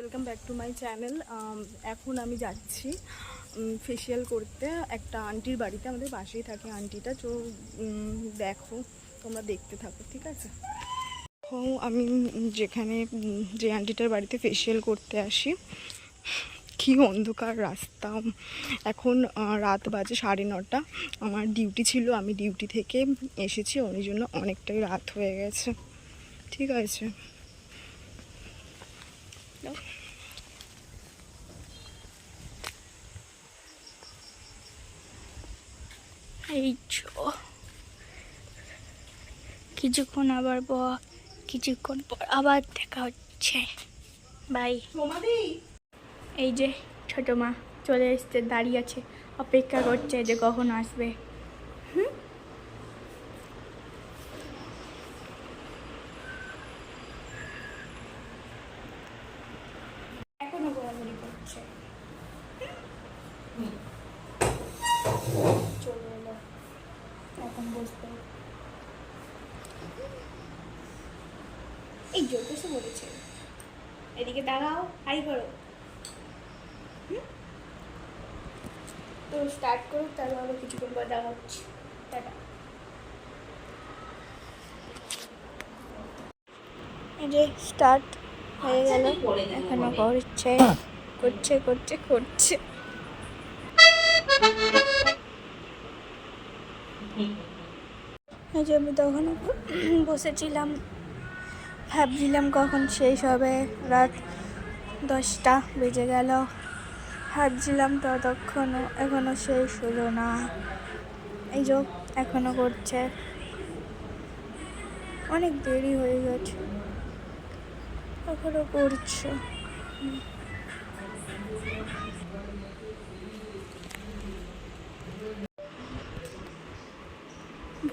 Welcome back to my channel. এখন আমি যাচ্ছি ফেসিয়াল করতে একটা আন্টির বাড়িতে। আমাদের পাশেই থাকে আন্টিটা, তো দেখো, তোমরা দেখতে থাকো, ঠিক আছে? আমি যেখানে যে আন্টিটার বাড়িতে ফেসিয়াল করতে আসি, কি অন্ধকার রাস্তা। এখন রাত বাজে 9:30। আমার ডিউটি ছিল, আমি ডিউটি থেকে এসেছি, ওই জন্য অনেকটাই রাত হয়ে গেছে, ঠিক আছে? এই কিছুক্ষণ কিছুক্ষণ পর আবার দেখা হচ্ছে। বাই। এই যে ছোট মা চলে এসছে, দাঁড়িয়ে আছে, অপেক্ষা করছে যে কখন আসবে। এখনো ঘোরাঘুরি করছে। চলে এলো, এখন বসবে। এই জোর কিছু বলেছে, এদিকে দাঁড়াও, হাই করো। তো স্টার্ট করো, তারপর আবার কিছুক্ষণ পর দেখা হচ্ছে। টাটা। এই যে স্টার্ট হয়ে গেল, এখনো করছে করছে করছে করছে। এই যে আমি তখন বসেছিলাম, ভাবছিলাম কখন শেষ হবে। রাত 10টা বেজে গেল, ভাবছিলাম ততক্ষণও এখনো শেষ হলো না। এই যে এখনো করছে, অনেক দেরি হয়ে গেছে, এখনো করছে।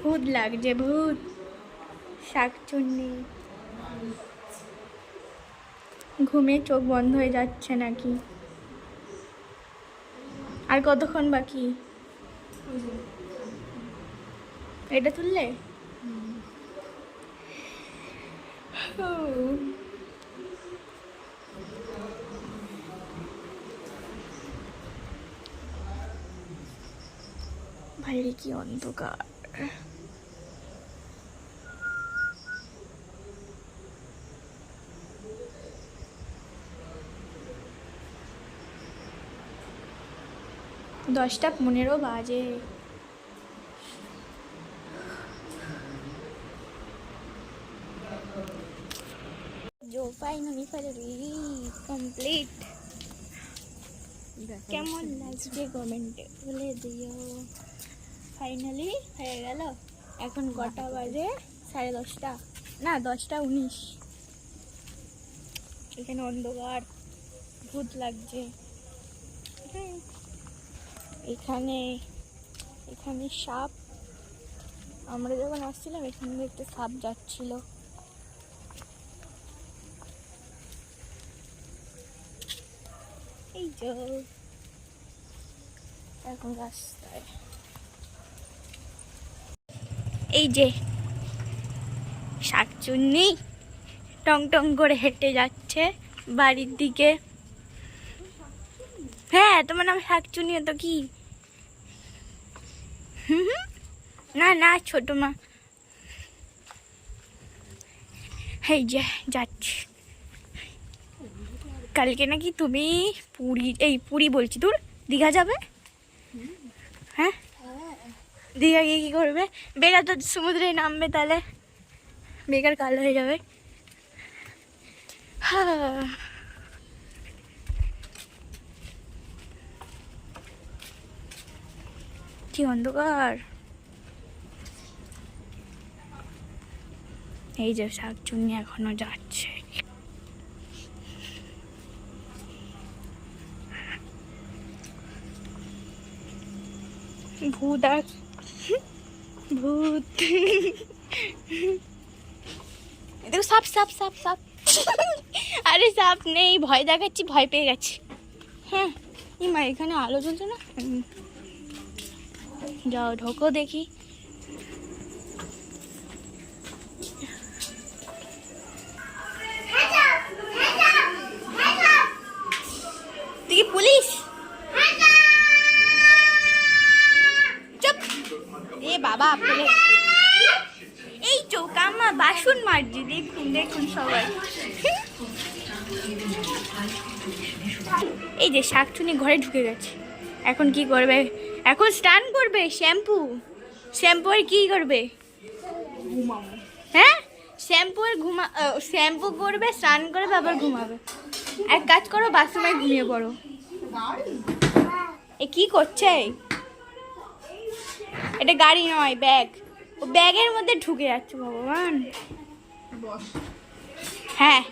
ভূত লাগছে, ভূত, শাকচুন্নি। ঘুমে চোখ বন্ধ হয়ে যাচ্ছে নাকি? আর কতক্ষণ বাকি? এটা তুললে বাইরে কি অন্ধকার। দশটা 15 বাজে। जो फाइनली কমপ্লিট। কেমন লাগছে কমেন্টে বলে দিও। ফাইনালি হয়ে গেল। এখন কটা বাজে? 10:30, না 10টা 19। এখানে অন্ধকার, ভূত লাগছে। এখানে এখানে সাপ। আমরা যখন আসছিলাম এখানে একটা সাপ যাচ্ছিল। এই যে এখন রাস্তায়, এই যে শাকচুন্নি টং টং করে হেঁটে যাচ্ছে বাড়ির দিকে। হ্যাঁ, তোমার নাম শাকচুন্নি তো কি? না না, ছোট মা। এই যে যাচ্ছি। কালকে নাকি তুমি পুরী বলছি, তোর দীঘা যাবে? হ্যাঁ, দীঘা গিয়ে কি করবে? বেকার তো সমুদ্রে নামবে, তাহলে বেকার কাল হয়ে যাবে। হ্যাঁ, কি অন্ধকার। এই যে শাকচুন্নি এখনো যাচ্ছে। ভূত আর ভূত। দেখো সাপ সাপ সাপ সাপ। আরে সাপ নেই, ভয় দেখাচ্ছি, ভয় পেয়ে গেছি। হ্যাঁ, মা এখানে আলো জ্বলছে না? যাও ঢোকো দেখি। এই যে শাকচুনি ঘরে ঢুকে গেছে। এখন কি করবে? এখন স্নান করবে। শ্যাম্পু আর কি করবে? ঘুমাবো। হ্যাঁ, শ্যাম্পু করবে, স্নান করবে, আবার ঘুমাবে। এক কাজ করো, বাথরুমে ঘুমিয়ে পড়ো। এ কি করছে? এটা গাড়ি নয়, ব্যাগ। ও ব্যাগের মধ্যে ঢুকে যাচ্ছে। ভগবান। হ্যাঁ,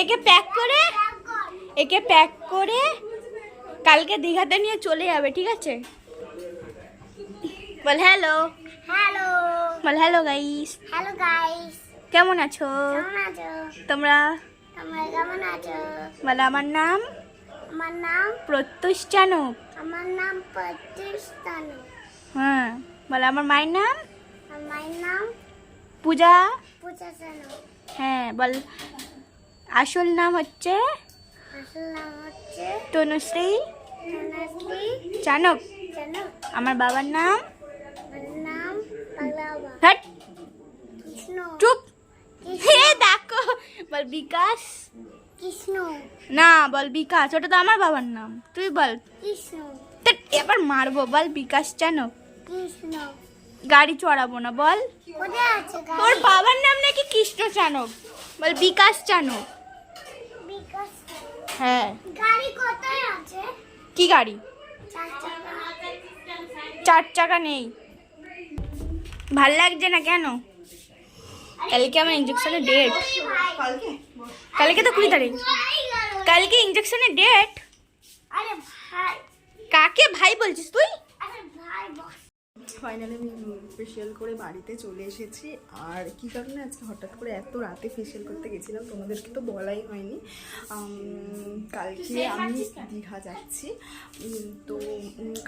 একে প্যাক করে কালকে দীঘাতে নিয়ে চলে যাবে, ঠিক আছে? বল হ্যালো। হ্যালো বল হ্যালো গাইস। হ্যালো গাইস, কেমন আছো কেমন আছো? তোমরা? তোমরা কেমন আছো? বলো আমার নাম আমার নাম প্রত্যুষ চানক। আমার নাম প্রতিষ্ঠানু। হ্যাঁ, বলো আমার মায়ের নাম আমার নাম পূজা। পূজা চানু। হ্যাঁ, বল আসল নাম হচ্ছে আসল নাম হচ্ছে তনুশ্রী ধনশ্রী চানক। চানু। আমার বাবার নাম আমার নাম পাগলাবা হট কৃষ্ণ। চুপ। কৃষ্ণ। হে দেখো, বল বিকাশ। কৃষ্ণ। না, বল বিকাশ, ওটা তো আমার বাবার নাম। তুই বল। কৃষ্ণ। ধ্যাৎ, এবার মারবো। বল বিকাশ চানক। কৃষ্ণ। গাড়ি চড়াবো না, বল। কোথায় আছে তোর বাবার নাম নাকি কৃষ্ণ চানক? বল বিকাশ চানক। বিকাশ। হ্যাঁ। গাড়ি কোথায় আছে? কি গাড়ি? 4 চাকা। 4 চাকা নেই। ভাল লাগছে না কেন? কালকে আমার ইঞ্জেকশনের ডেট। কালকে তো 20 তারিখ। কালকে ইঞ্জেকশনের ডেট। আরে ভাই, কাকে ভাই বলছিস তুই? আরে ভাই বস। ফাইনালি আমি ফেশিয়াল করে বাড়িতে চলে এসেছি। আর কী কারণে আজকে হঠাৎ করে এত রাতে ফেশিয়াল করতে গেছিলাম তোমাদেরকে তো বলাই হয়নি। কালকে আমি দীঘা যাচ্ছি। তো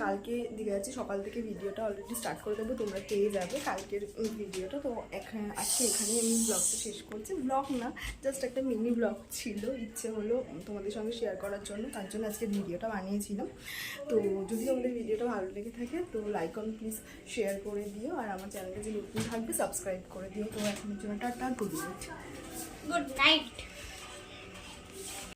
কালকে দীঘা যাচ্ছি, সকাল থেকে ভিডিওটা অলরেডি স্টার্ট করে দেবো, তোমরা পেয়ে যাবে কালকের ভিডিওটা। তো আজকে এখানে আমি ব্লগটা শেষ করছি। ব্লগ না, জাস্ট একটা মিনি ব্লগ ছিল, ইচ্ছে হলো তোমাদের সঙ্গে শেয়ার করার জন্য, তার জন্য আজকে ভিডিওটা বানিয়েছিলাম। তো যদি তোমাদের ভিডিওটা ভালো লেগে থাকে তো লাইক অন প্লিজ শেয়ার করে দিও, আর আমার চ্যানেলটা যে নতুন থাকবে সাবস্ক্রাইব করে দিও। তো এখনের জন্য tata, good night. Good night.